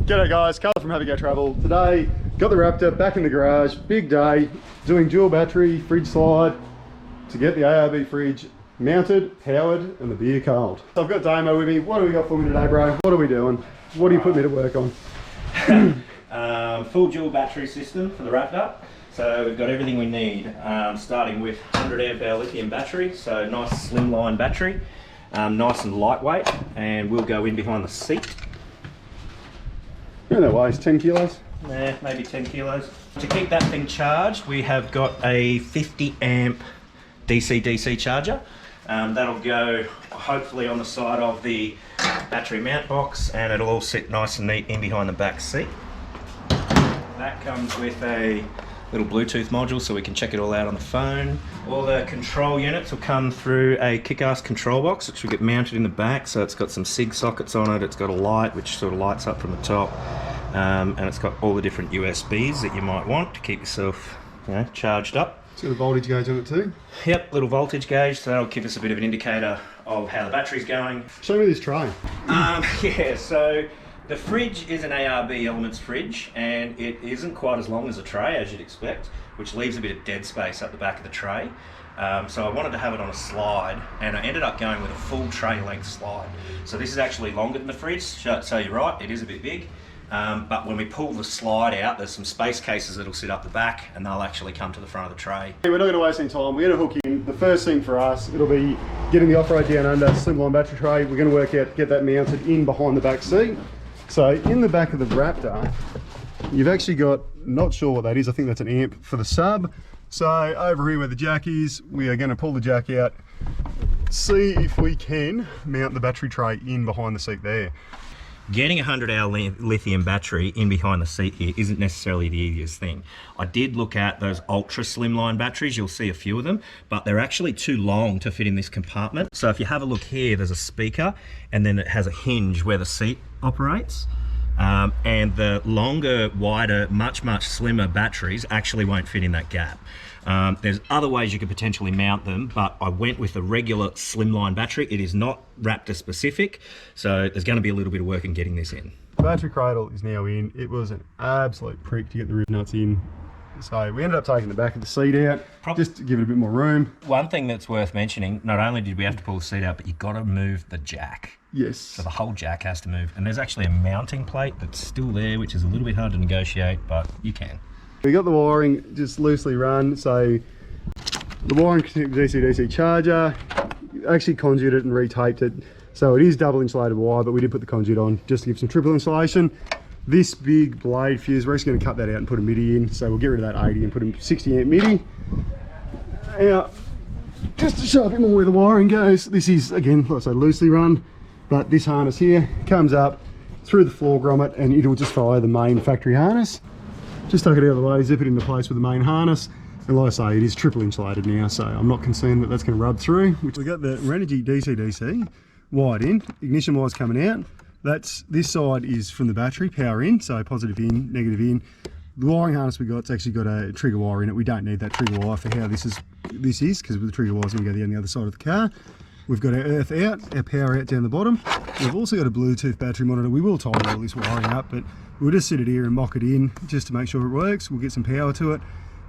G'day guys, Carl from Have a Go Travel. Today, got the Raptor back in the garage, big day, doing dual battery fridge slide to get the ARB fridge mounted, powered, and the beer cold. So I've got Damo with me. What do we got for me today, bro? What are we doing? What do you put me to work on? Full dual battery system for the Raptor. So we've got everything we need, starting with 100 amp hour lithium battery, so nice slimline battery, nice and lightweight, and we'll go in behind the seat. And that weighs 10 kilos? Nah, maybe 10 kilos. To keep that thing charged, we have got a 50 amp DC-DC charger. That'll go hopefully on the side of the battery mount box, and it'll all sit nice and neat in behind the back seat. That comes with a little Bluetooth module so we can check it all out on the phone. All the control units will come through a Kickass control box, which will get mounted in the back. So it's got some SIG sockets on it, it's got a light which sort of lights up from the top, and it's got all the different USBs that you might want to keep yourself, charged up. It's got a voltage gauge on it too? Yep, little voltage gauge, so that'll give us a bit of an indicator of how the battery's going. Show me this tray. Yeah, so the fridge is an ARB Elements fridge, and it isn't quite as long as a tray as you'd expect, which leaves a bit of dead space up the back of the tray. So I wanted to have it on a slide, and I ended up going with a full tray length slide. So this is actually longer than the fridge, so you're right, it is a bit big. But when we pull the slide out, there's some space cases that'll sit up the back, and they'll actually come to the front of the tray. We're not going to waste any time. We're going to hook in. The first thing for us, it'll be getting the Offroad down under, slimline battery tray. We're going to work out, get that mounted in behind the back seat. So in the back of the Raptor, you've actually got, not sure what that is, I think that's an amp for the sub. So over here where the jack is, we are going to pull the jack out, see if we can mount the battery tray in behind the seat there. Getting a 100 hour lithium battery in behind the seat here isn't necessarily the easiest thing. I did look at those ultra slimline batteries, you'll see a few of them, but they're actually too long to fit in this compartment. So if you have a look here, there's a speaker, and then it has a hinge where the seat operates. And the longer, wider, much slimmer batteries actually won't fit in that gap. There's other ways you could potentially mount them, but I went with the regular slimline battery. It is not Raptor specific, so there's going to be a little bit of work in getting this in. The battery cradle is now in. It was an absolute prick to get the rib nuts in. So we ended up taking the back of the seat out, just to give it a bit more room. One thing that's worth mentioning, not only did we have to pull the seat out, but you've got to move the jack. Yes. So the whole jack has to move. And there's actually a mounting plate that's still there, which is a little bit hard to negotiate, but you can. We got the wiring just loosely run, so the wiring DC-DC charger, actually conduited it and retaped it. So it is double insulated wire, but we did put the conduit on just to give some triple insulation. This big blade fuse, we're just going to cut that out and put a MIDI in. So we'll get rid of that 80 and put a 60 amp MIDI. Now, just to show a bit more where the wiring goes, this is, again, like I say, loosely run, but this harness here comes up through the floor grommet and it'll just follow the main factory harness. Just tuck it out of the way, zip it into place with the main harness. And like I say, it is triple insulated now, so I'm not concerned that that's going to rub through. We've got the Renogy DC-DC wired in, ignition wire's coming out. This side is from the battery, power in, so positive in, negative in. The wiring harness we got, it's actually got a trigger wire in it. We don't need that trigger wire for how this is, because the trigger wire's going to go down the other side of the car. We've got our earth out, our power out down the bottom. We've also got a Bluetooth battery monitor. We will tidy all this wiring up, but we'll just sit it here and mock it in just to make sure it works. We'll get some power to it,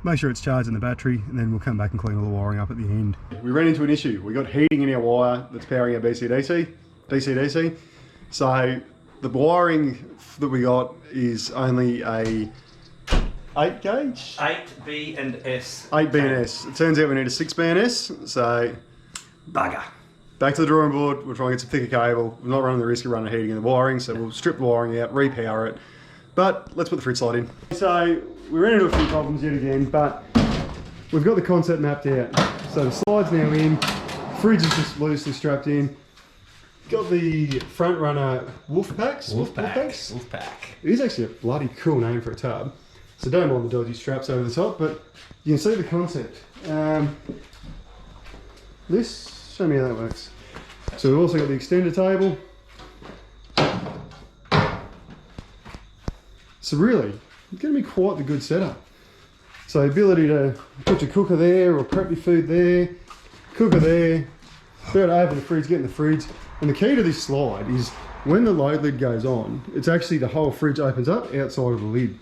make sure it's charging the battery, and then we'll come back and clean all the wiring up at the end. We ran into an issue. We got heating in our wire that's powering our DC-DC. So the wiring that we got is only a 8 gauge? 8B and S. 8B and S. It turns out we need a 6B and S, so bugger. Back to the drawing board, we'll try and get some thicker cable. We're not running the risk of running heating in the wiring, so we'll strip the wiring out, repower it. But let's put the fridge slide in. So we ran into a few problems yet again, but we've got the concept mapped out. So the slide's now in, fridge is just loosely strapped in. Got the front runner wolf packs. Wolfpack. It is actually a bloody cool name for a tub. So don't mind the dodgy straps over the top, but you can see the concept. Show me how that works. So we've also got the extender table. So really, it's going to be quite the good setup. So the ability to put your cooker there or prep your food there, cooker there, throw it over the fridge, get in the fridge. And the key to this slide is when the load lid goes on, it's actually the whole fridge opens up outside of the lid.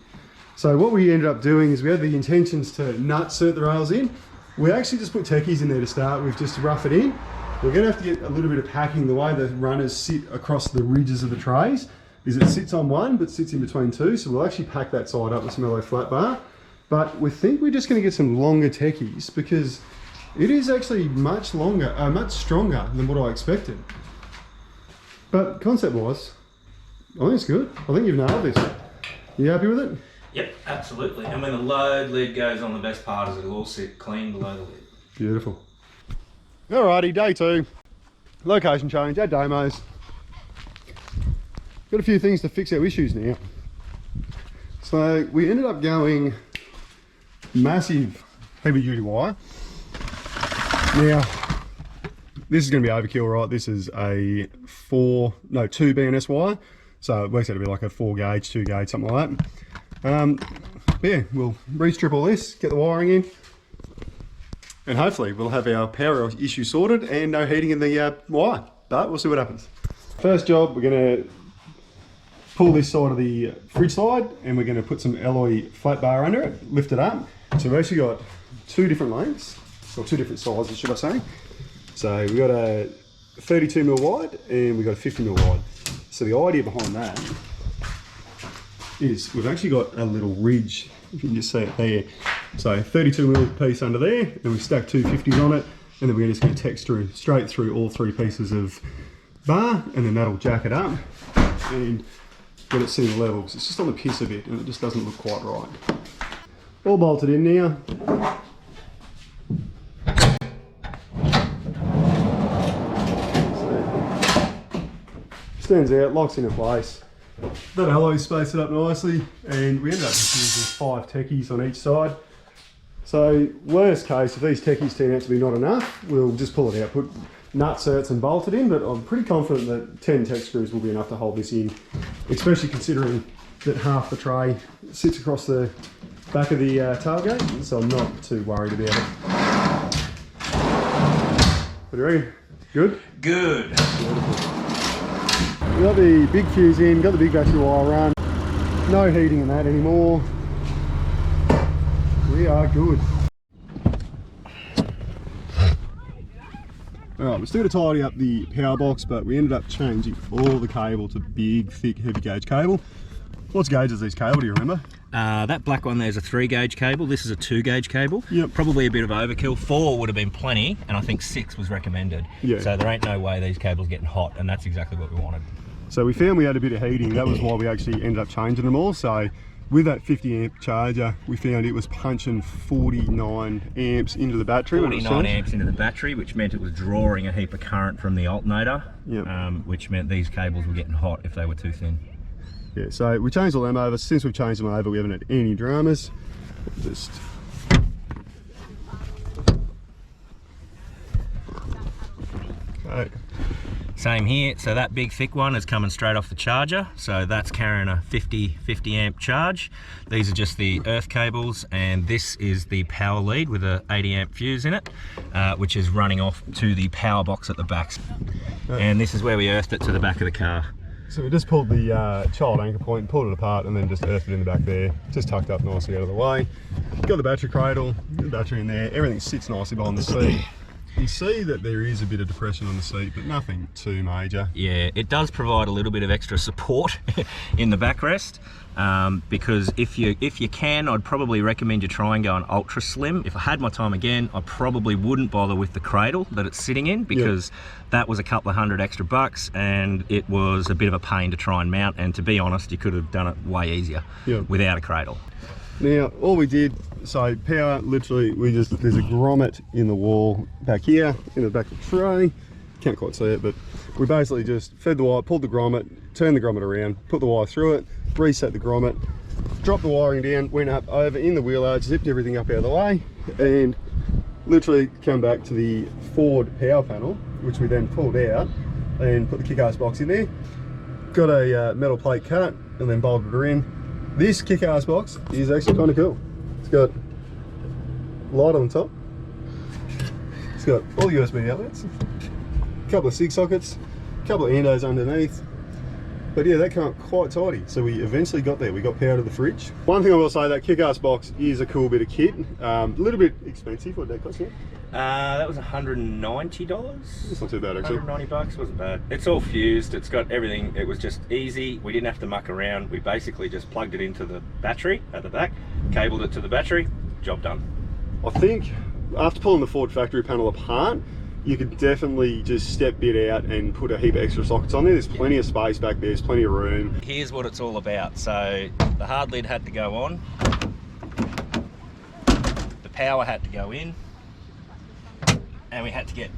So what we ended up doing is we had the intentions to nut-sert the rails in. We actually just put techies in there to start with, just to rough it in. We're going to have to get a little bit of packing. The way the runners sit across the ridges of the trays is it sits on one but sits in between two, so we'll actually pack that side up with some alloy flat bar. But we think we're just going to get some longer techies because it is actually much stronger than what I expected. But concept-wise, I think it's good. I think you've nailed this. You happy with it? Yep, absolutely. And when the load lid goes on, the best part is it'll all sit clean below the lid. Beautiful. Alrighty, day 2. Location change, our demos. Got a few things to fix our issues now. So we ended up going massive heavy duty wire. Now, this is going to be overkill, right? This is a 2 BNS wire. So it works out to be like a 4 gauge, 2 gauge, something like that. Yeah, we'll re-strip all this, get the wiring in, and hopefully we'll have our power issue sorted and no heating in the wire, but we'll see what happens. First job, we're going to pull this side of the fridge side and we're going to put some alloy flat bar under it, lift it up. So we've actually got 2 different lengths, or 2 different sizes should I say. So we've got a 32mm wide and we've got a 50mm wide. So the idea behind that is we've actually got a little ridge, if you can just see it there. So 32mm piece under there, and we stack 2 50s on it, and then we're just going to texture straight through all 3 pieces of bar, and then that'll jack it up and get it sitting level, because it's just on the piss a bit and it just doesn't look quite right. All bolted in now. Stands out, locks into place. That alloy spaced it up nicely, and we ended up just using 5 techies on each side. So worst case, if these techies turn out to be not enough, we'll just pull it out, put nut-serts and bolt it in, but I'm pretty confident that 10 tech screws will be enough to hold this in, especially considering that half the tray sits across the back of the tailgate, so I'm not too worried about it. What do you reckon? Good? Good. Beautiful. We got the big fuse in, got the big battery wire run, no heating in that anymore. We are good. Alright, we're still to tidy up the power box, but we ended up changing all the cable to big, thick, heavy gauge cable. What's gauge is this cable, do you remember? That black one there's a 3 gauge cable, this is a 2 gauge cable. Yep. Probably a bit of overkill. 4 would have been plenty, and I think 6 was recommended. Yeah. So there ain't no way these cables getting hot, and that's exactly what we wanted. So we found we had a bit of heating, that was why we actually ended up changing them all. So with that 50 amp charger, we found it was punching 49 amps into the battery. 49 amps into the battery, which meant it was drawing a heap of current from the alternator, yep. Which meant these cables were getting hot if they were too thin. Yeah, so we changed all them over. Since we've changed them over, we haven't had any dramas. Just okay. Same here, so that big thick one is coming straight off the charger, so that's carrying a 50 amp charge. These are just the earth cables, and this is the power lead with a 80 amp fuse in it, which is running off to the power box at the back. And this is where we earthed it to the back of the car. So we just pulled the child anchor point and pulled it apart, and then just earthed it in the back there, just tucked up nicely out of the way. Got the battery cradle, the battery in there, everything sits nicely behind the seat. You see that there is a bit of depression on the seat, but nothing too major. Yeah, it does provide a little bit of extra support in the backrest, because if you can, I'd probably recommend you try and go an ultra slim. If I had my time again, I probably wouldn't bother with the cradle that it's sitting in, because that was a couple of $100 extra bucks, and it was a bit of a pain to try and mount. And to be honest, you could have done it way easier without a cradle. Now, all we did, so power, literally, there's a grommet in the wall back here, in the back of the tray. Can't quite see it, but we basically just fed the wire, pulled the grommet, turned the grommet around, put the wire through it, reset the grommet, dropped the wiring down, went up over in the wheel arch, zipped everything up out of the way, and literally come back to the Ford power panel, which we then pulled out and put the Kickass box in there. Got a metal plate cut and then bolted her in. This Kickass box is actually kind of cool. It's got light on the top. It's got all USB outlets, a couple of SIG sockets, a couple of endos underneath, But yeah, that came up quite tidy. So we eventually got there. We got power to the fridge. One thing I will say, that Kickass box is a cool bit of kit. A little bit expensive. What did that cost you? That was $190. It's not too bad actually. 190 bucks, wasn't bad. It's all fused, it's got everything. It was just easy. We didn't have to muck around. We basically just plugged it into the battery at the back, cabled it to the battery, job done. I think after pulling the Ford factory panel apart, you could definitely just step it out and put a heap of extra sockets on there. There's plenty of space back there, there's plenty of room. Here's what it's all about. So the hard lid had to go on, the power had to go in, and we had to get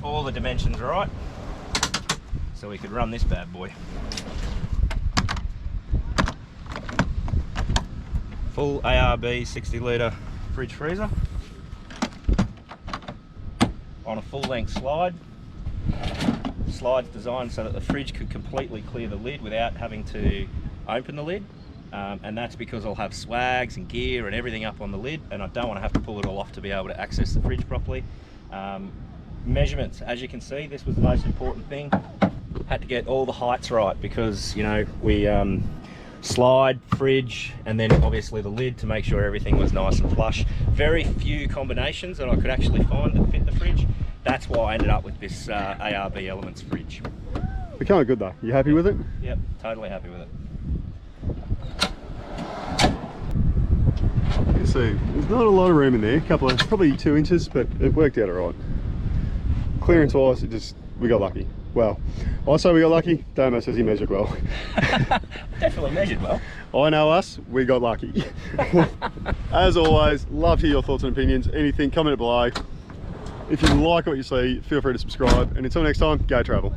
all the dimensions right so we could run this bad boy. Full ARB 60 litre fridge freezer on a full length slide. Slide's designed so that the fridge could completely clear the lid without having to open the lid. And that's because I'll have swags and gear and everything up on the lid, and I don't want to have to pull it all off to be able to access the fridge properly. Measurements, as you can see, this was the most important thing. Had to get all the heights right because, you know, we slide, fridge, and then obviously the lid to make sure everything was nice and flush. Very few combinations that I could actually find that fit the fridge. That's why I ended up with this ARB Elements fridge. It's kind of good though. You happy with it? Yep, totally happy with it. You can see there's not a lot of room in there. A couple of, probably 2 inches, but it worked out alright. Clearance wise, we got lucky. Well, I say we got lucky. Damo says he measured well. Definitely measured well. I know us, we got lucky. As always, love to hear your thoughts and opinions. Anything, comment it below. If you like what you see, feel free to subscribe. And until next time, go travel.